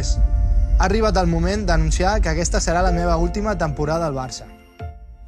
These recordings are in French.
res. Ha arribat el moment d'anunciar que aquesta serà la meva última temporada al Barça.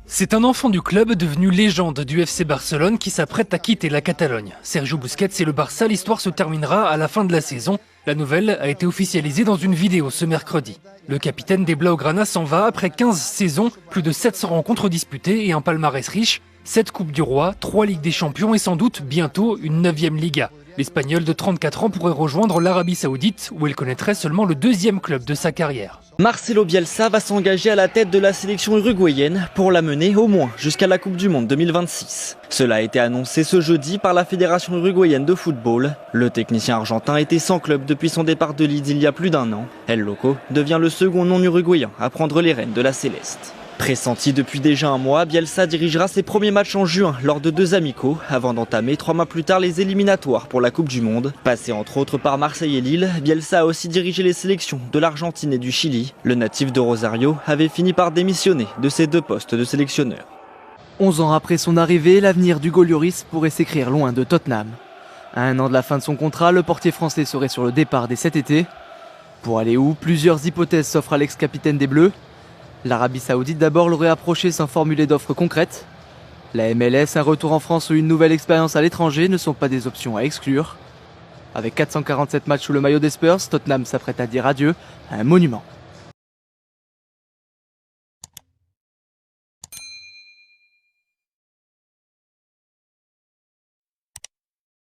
C'est un enfant du club devenu légende du FC Barcelone qui s'apprête à quitter la Catalogne. Sergio Busquets et le Barça, l'histoire se terminera à la fin de la saison. La nouvelle a été officialisée dans une vidéo ce mercredi. Le capitaine des Blaugrana s'en va après 15 saisons, plus de 700 rencontres disputées et un palmarès riche, 7 Coupes du Roi, 3 Ligues des Champions et sans doute bientôt une 9e Liga. L'Espagnol de 34 ans pourrait rejoindre l'Arabie Saoudite où il connaîtrait seulement le 2e club de sa carrière. Marcelo Bielsa va s'engager à la tête de la sélection uruguayenne pour la mener au moins jusqu'à la Coupe du Monde 2026. Cela a été annoncé ce jeudi par la Fédération uruguayenne de football. Le technicien argentin était sans club depuis son départ de Leeds il y a plus d'un an. El Loco devient le second non-uruguayen à prendre les rênes de la Céleste. Pressenti depuis déjà un mois, Bielsa dirigera ses premiers matchs en juin lors de 2 amicaux, avant d'entamer 3 mois plus tard les éliminatoires pour la Coupe du Monde. Passé entre autres par Marseille et Lille, Bielsa a aussi dirigé les sélections de l'Argentine et du Chili. Le natif de Rosario avait fini par démissionner de ses 2 postes de sélectionneur. 11 ans après son arrivée, l'avenir d'Hugo Lloris pourrait s'écrire loin de Tottenham. À 1 an de la fin de son contrat, le portier français serait sur le départ dès cet été. Pour aller où? Plusieurs hypothèses s'offrent à l'ex-capitaine des Bleus. L'Arabie Saoudite d'abord l'aurait approché sans formuler d'offres concrètes. La MLS, un retour en France ou une nouvelle expérience à l'étranger ne sont pas des options à exclure. Avec 447 matchs sous le maillot des Spurs, Tottenham s'apprête à dire adieu à un monument.